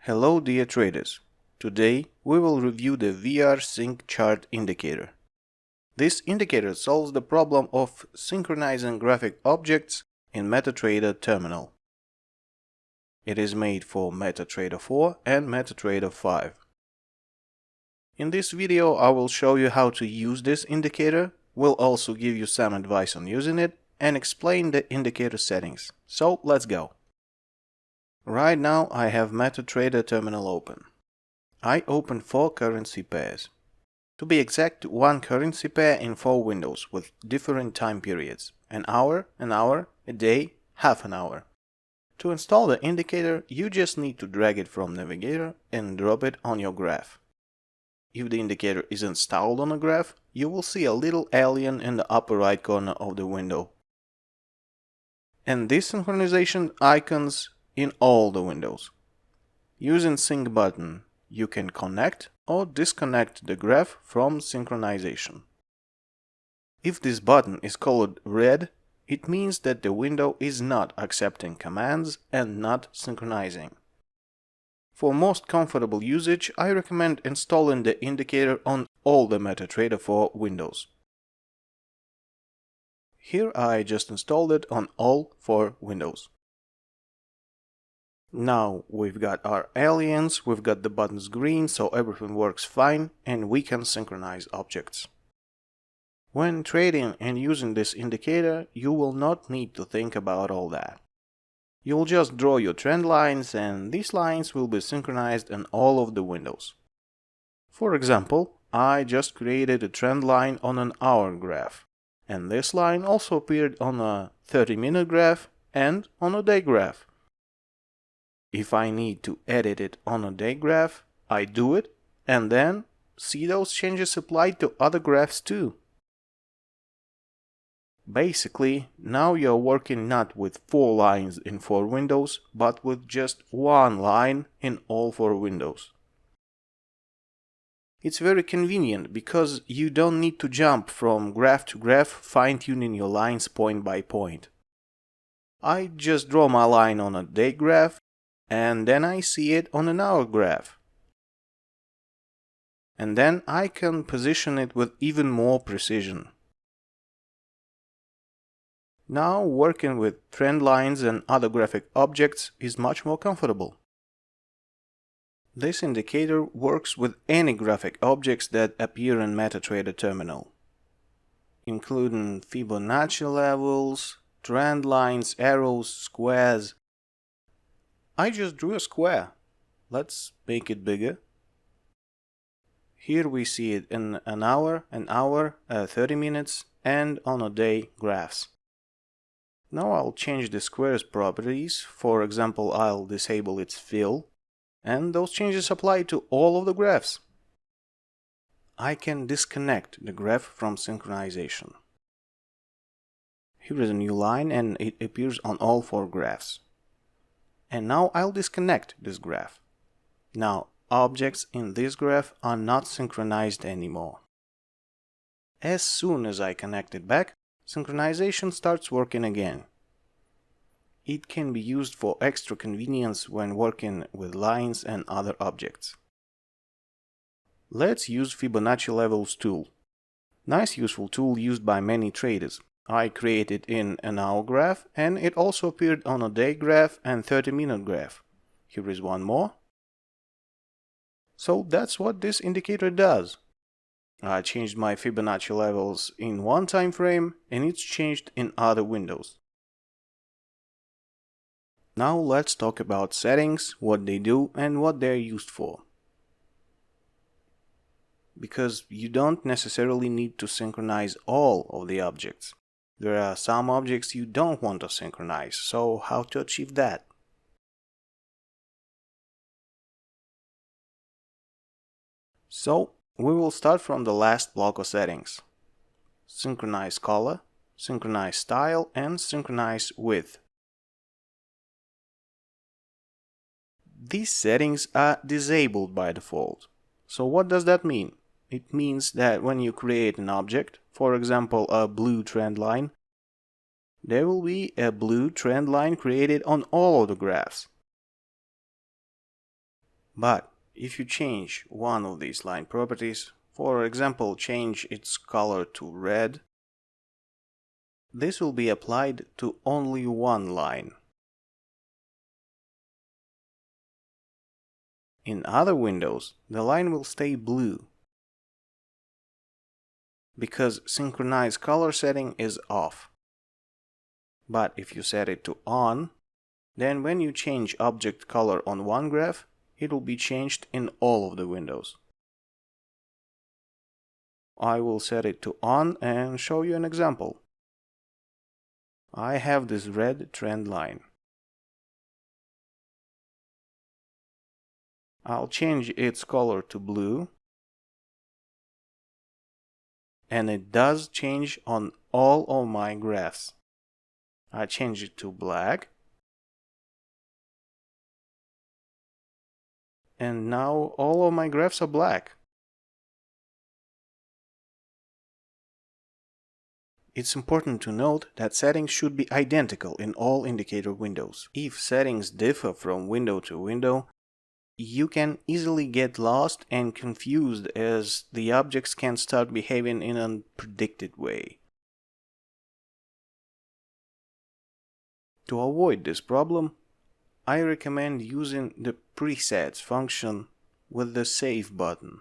Hello dear traders. Today we will review the VR Sync Chart Indicator. This indicator solves the problem of synchronizing graphic objects in MetaTrader terminal. It is made for MetaTrader 4 and MetaTrader 5. In this video I will show you how to use this indicator, will also give you some advice on using it, and explain the indicator settings. So let's go. Right now I have MetaTrader terminal open. I open 4 currency pairs. To be exact, 1 currency pair in 4 windows with different time periods. An hour, a day, half an hour. To install the indicator, you just need to drag it from Navigator and drop it on your graph. If the indicator is installed on a graph, you will see a little alien in the upper right corner of the window. And these synchronization icons in all the windows. Using Sync button, you can connect or disconnect the graph from synchronization. If this button is colored red, it means that the window is not accepting commands and not synchronizing. For most comfortable usage, I recommend installing the indicator on all the MetaTrader 4 windows. Here I just installed it on all 4 windows. Now we've got our aliens, we've got the buttons green, so everything works fine and we can synchronize objects. When trading and using this indicator, you will not need to think about all that. You'll just draw your trend lines and these lines will be synchronized in all of the windows. For example, I just created a trend line on an hour graph, and this line also appeared on a 30-minute graph and on a day graph. If I need to edit it on a day graph, I do it and then see those changes applied to other graphs too. Basically, now you're working not with 4 lines in 4 windows, but with just 1 line in all 4 windows. It's very convenient because you don't need to jump from graph to graph fine-tuning your lines point by point. I just draw my line on a day graph and then I see it on an hour graph. And then I can position it with even more precision. Now working with trend lines and other graphic objects is much more comfortable. This indicator works with any graphic objects that appear in MetaTrader terminal, including Fibonacci levels, trend lines, arrows, squares. I just drew a square. Let's make it bigger. Here we see it in an hour, 30 minutes, and on a day graphs. Now I'll change the square's properties. For example, I'll disable its fill, and those changes apply to all of the graphs. I can disconnect the graph from synchronization. Here is a new line and it appears on all 4 graphs. And now I'll disconnect this graph. Now objects in this graph are not synchronized anymore. As soon as I connect it back, synchronization starts working again. It can be used for extra convenience when working with lines and other objects. Let's use Fibonacci levels tool. Nice useful tool used by many traders. I created in an hour graph and it also appeared on a day graph and 30-minute graph. Here is one more. So that's what this indicator does. I changed my Fibonacci levels in one time frame and it's changed in other windows. Now let's talk about settings, what they do and what they're used for. Because you don't necessarily need to synchronize all of the objects. There are some objects you don't want to synchronize, so how to achieve that? So we will start from the last block of settings. Synchronize color, synchronize style, and synchronize width. These settings are disabled by default. So what does that mean? It means that when you create an object, for example a blue trend line, there will be a blue trend line created on all of the graphs. But if you change one of these line properties, for example, change its color to red, this will be applied to only one line. In other windows, the line will stay blue, because synchronize color setting is off. But if you set it to on, then when you change object color on one graph, it will be changed in all of the windows. I will set it to on and show you an example. I have this red trend line. I'll change its color to blue, and it does change on all of my graphs. I change it to black, and now all of my graphs are black. It's important to note that settings should be identical in all indicator windows. If settings differ from window to window, you can easily get lost and confused as the objects can start behaving in an unpredicted way. To avoid this problem, I recommend using the presets function with the save button.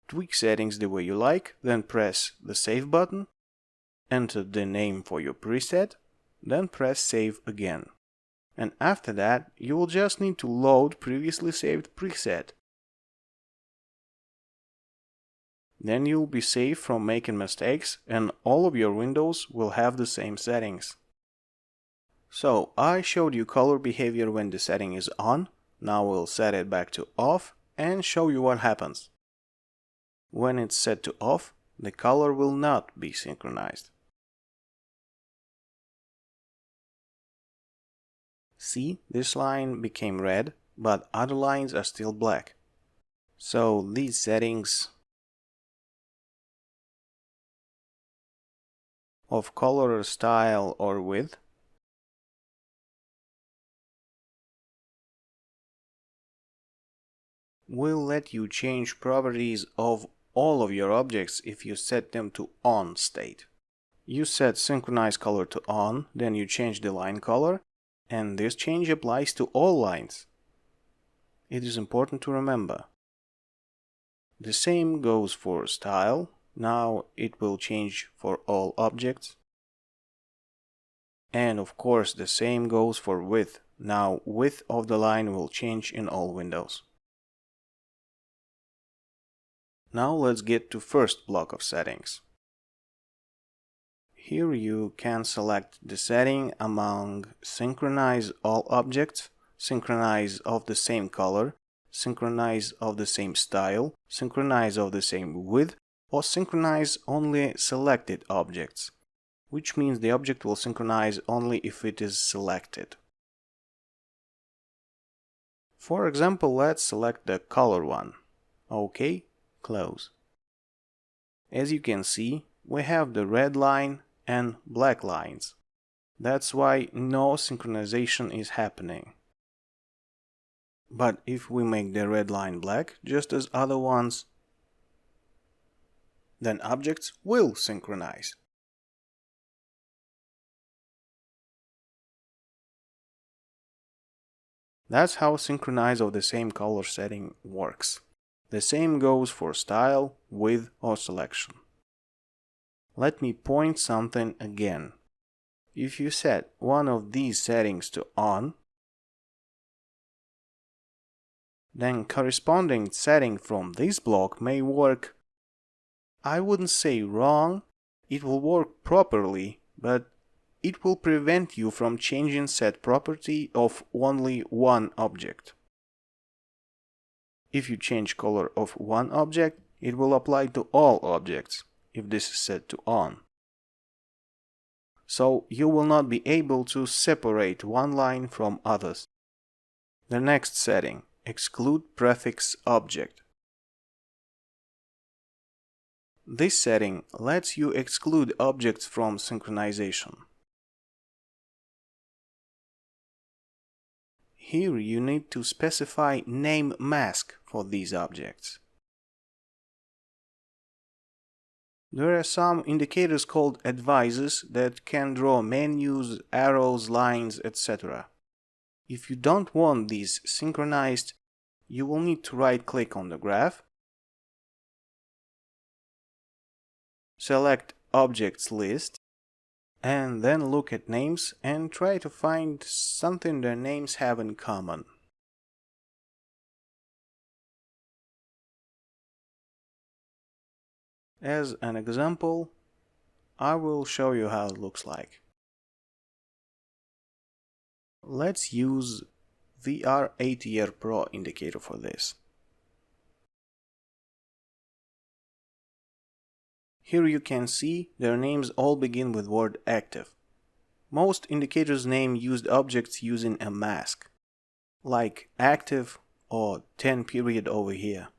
Tweak settings the way you like, then press the save button, enter the name for your preset, then press save again. And after that, you will just need to load previously saved preset. Then you'll be safe from making mistakes and all of your windows will have the same settings. So I showed you color behavior when the setting is on. Now we'll set it back to off and show you what happens. When it's set to off, the color will not be synchronized. See, this line became red, but other lines are still black. So these settings of color, style, or width will let you change properties of all of your objects if you set them to on state. You set synchronize color to on, then you change the line color, and this change applies to all lines. It is important to remember. The same goes for style. Now it will change for all objects. And of course the same goes for width. Now width of the line will change in all windows. Now let's get to first block of settings. Here you can select the setting among synchronize all objects, synchronize of the same color, synchronize of the same style, synchronize of the same width, or synchronize only selected objects, which means the object will synchronize only if it is selected. For example, let's select the color one. OK. Close. As you can see, we have the red line and black lines. That's why no synchronization is happening. But if we make the red line black, just as other ones, then objects will synchronize. That's how synchronize of the same color setting works. The same goes for style, width, or selection. Let me point something again. If you set one of these settings to on, then corresponding setting from this block may work, I wouldn't say wrong, it will work properly, but it will prevent you from changing set property of only one object. If you change color of one object, it will apply to all objects, if this is set to on. So you will not be able to separate one line from others. The next setting, exclude prefix object. This setting lets you exclude objects from synchronization. Here you need to specify name mask for these objects. There are some indicators called advices that can draw menus, arrows, lines, etc. If you don't want these synchronized, you will need to right-click on the graph, select Objects List, and then look at names and try to find something their names have in common. As an example, I will show you how it looks like. Let's use VR 8-year Pro indicator for this. Here you can see their names all begin with word active. Most indicators name used objects using a mask, like active or 10 period over here.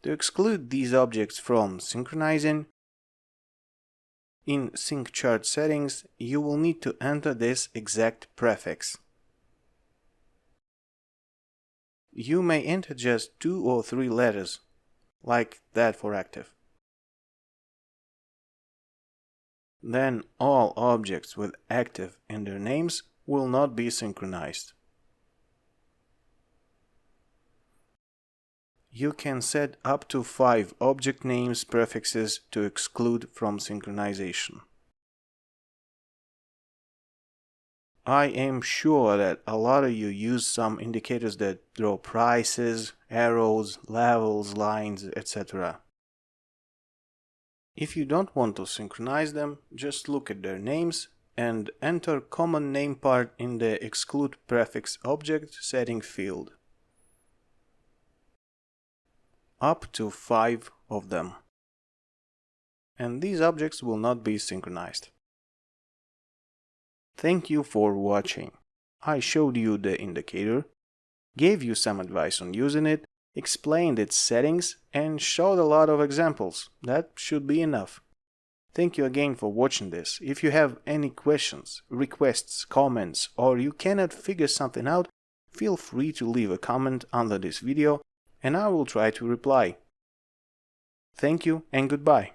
To exclude these objects from synchronizing, in Sync Chart settings you will need to enter this exact prefix. You may enter just 2 or 3 letters, like that for active. Then all objects with active in their names will not be synchronized. You can set up to 5 object names prefixes to exclude from synchronization. I am sure that a lot of you use some indicators that draw prices, arrows, levels, lines, etc. If you don't want to synchronize them, just look at their names and enter common name part in the exclude prefix object setting field. Up to 5 of them. And these objects will not be synchronized. Thank you for watching. I showed you the indicator, gave you some advice on using it, explained its settings, and showed a lot of examples. That should be enough. Thank you again for watching this. If you have any questions, requests, comments, or you cannot figure something out, feel free to leave a comment under this video and I will try to reply. Thank you and goodbye.